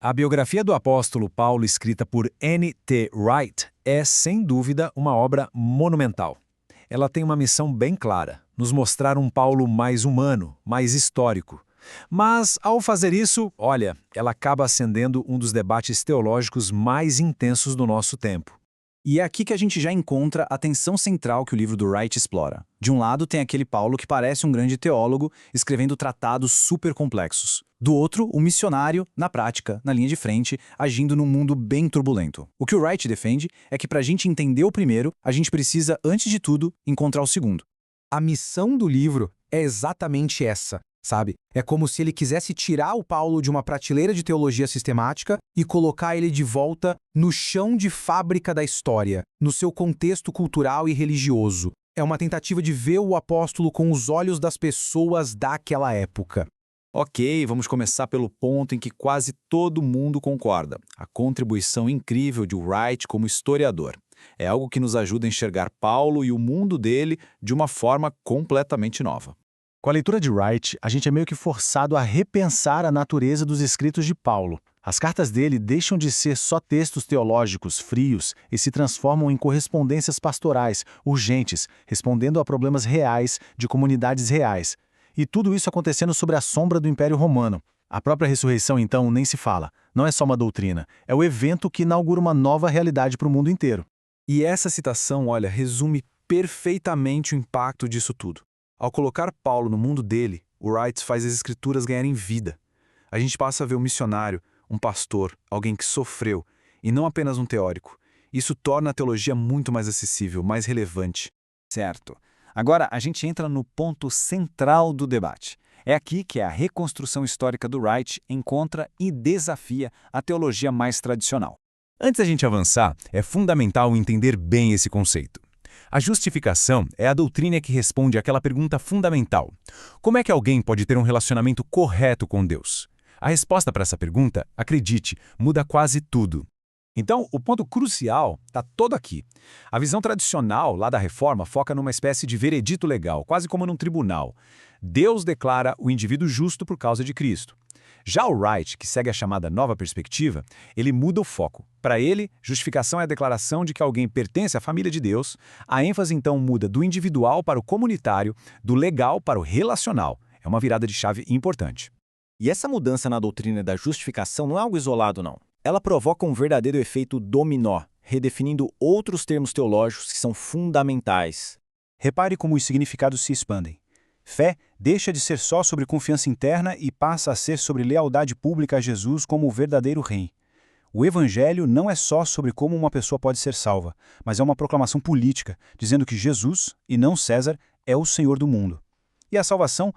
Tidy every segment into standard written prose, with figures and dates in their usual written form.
A biografia do apóstolo Paulo, escrita por N. T. Wright, é, sem dúvida, uma obra monumental. Ela tem uma missão bem clara: nos mostrar um Paulo mais humano, mais histórico. Mas, ao fazer isso, olha, ela acaba acendendo um dos debates teológicos mais intensos do nosso tempo. E é aqui que a gente já encontra a tensão central que o livro do Wright explora. De um lado tem aquele Paulo que parece um grande teólogo, escrevendo tratados super complexos. Do outro, o missionário, na prática, na linha de frente, agindo num mundo bem turbulento. O que o Wright defende é que para a gente entender o primeiro, a gente precisa, antes de tudo, encontrar o segundo. A missão do livro é exatamente essa, sabe? É como se ele quisesse tirar o Paulo de uma prateleira de teologia sistemática e colocar ele de volta no chão de fábrica da história, no seu contexto cultural e religioso. É uma tentativa de ver o apóstolo com os olhos das pessoas daquela época. Ok, vamos começar pelo ponto em que quase todo mundo concorda: a contribuição incrível de Wright como historiador. É algo que nos ajuda a enxergar Paulo e o mundo dele de uma forma completamente nova. Com a leitura de Wright, a gente é meio que forçado a repensar a natureza dos escritos de Paulo. As cartas dele deixam de ser só textos teológicos frios e se transformam em correspondências pastorais, urgentes, respondendo a problemas reais de comunidades reais. E tudo isso acontecendo sob a sombra do Império Romano. A própria ressurreição, então, nem se fala. Não é só uma doutrina, é o evento que inaugura uma nova realidade para o mundo inteiro. E essa citação, olha, resume perfeitamente o impacto disso tudo. Ao colocar Paulo no mundo dele, o Wright faz as escrituras ganharem vida. A gente passa a ver um missionário, um pastor, alguém que sofreu, e não apenas um teórico. Isso torna a teologia muito mais acessível, mais relevante. Certo. Agora, a gente entra no ponto central do debate. É aqui que a reconstrução histórica do Wright encontra e desafia a teologia mais tradicional. Antes da gente avançar, é fundamental entender bem esse conceito. A justificação é a doutrina que responde àquela pergunta fundamental: como é que alguém pode ter um relacionamento correto com Deus? A resposta para essa pergunta, acredite, muda quase tudo. Então, o ponto crucial está todo aqui. A visão tradicional lá da Reforma foca numa espécie de veredito legal, quase como num tribunal. Deus declara o indivíduo justo por causa de Cristo. Já o Wright, que segue a chamada nova perspectiva, ele muda o foco. Para ele, justificação é a declaração de que alguém pertence à família de Deus. A ênfase então muda do individual para o comunitário, do legal para o relacional. É uma virada de chave importante. E essa mudança na doutrina da justificação não é algo isolado, não. Ela provoca um verdadeiro efeito dominó, redefinindo outros termos teológicos que são fundamentais. Repare como os significados se expandem. Fé deixa de ser só sobre confiança interna e passa a ser sobre lealdade pública a Jesus como o verdadeiro rei. O Evangelho não é só sobre como uma pessoa pode ser salva, mas é uma proclamação política, dizendo que Jesus, e não César, é o Senhor do mundo. E a salvação,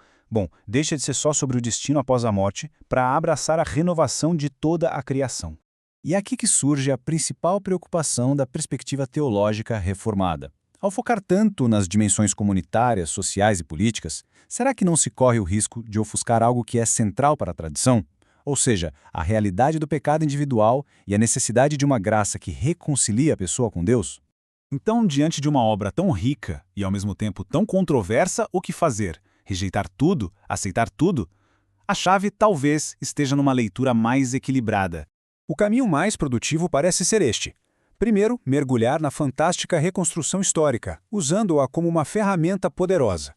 deixa de ser só sobre o destino após a morte, para abraçar a renovação de toda a criação. E é aqui que surge a principal preocupação da perspectiva teológica reformada. Ao focar tanto nas dimensões comunitárias, sociais e políticas, será que não se corre o risco de ofuscar algo que é central para a tradição? Ou seja, a realidade do pecado individual e a necessidade de uma graça que reconcilia a pessoa com Deus? Então, diante de uma obra tão rica e ao mesmo tempo tão controversa, o que fazer? Rejeitar tudo? Aceitar tudo? A chave talvez esteja numa leitura mais equilibrada. O caminho mais produtivo parece ser este. Primeiro, mergulhar na fantástica reconstrução histórica, usando-a como uma ferramenta poderosa.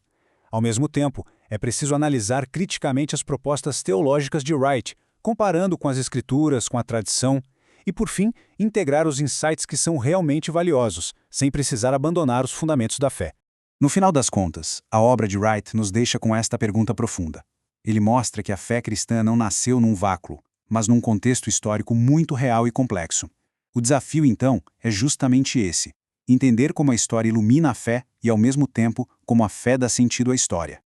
Ao mesmo tempo, é preciso analisar criticamente as propostas teológicas de Wright, comparando com as escrituras, com a tradição, e, por fim, integrar os insights que são realmente valiosos, sem precisar abandonar os fundamentos da fé. No final das contas, a obra de Wright nos deixa com esta pergunta profunda. Ele mostra que a fé cristã não nasceu num vácuo, mas num contexto histórico muito real e complexo. O desafio, então, é justamente esse: entender como a história ilumina a fé e, ao mesmo tempo, como a fé dá sentido à história.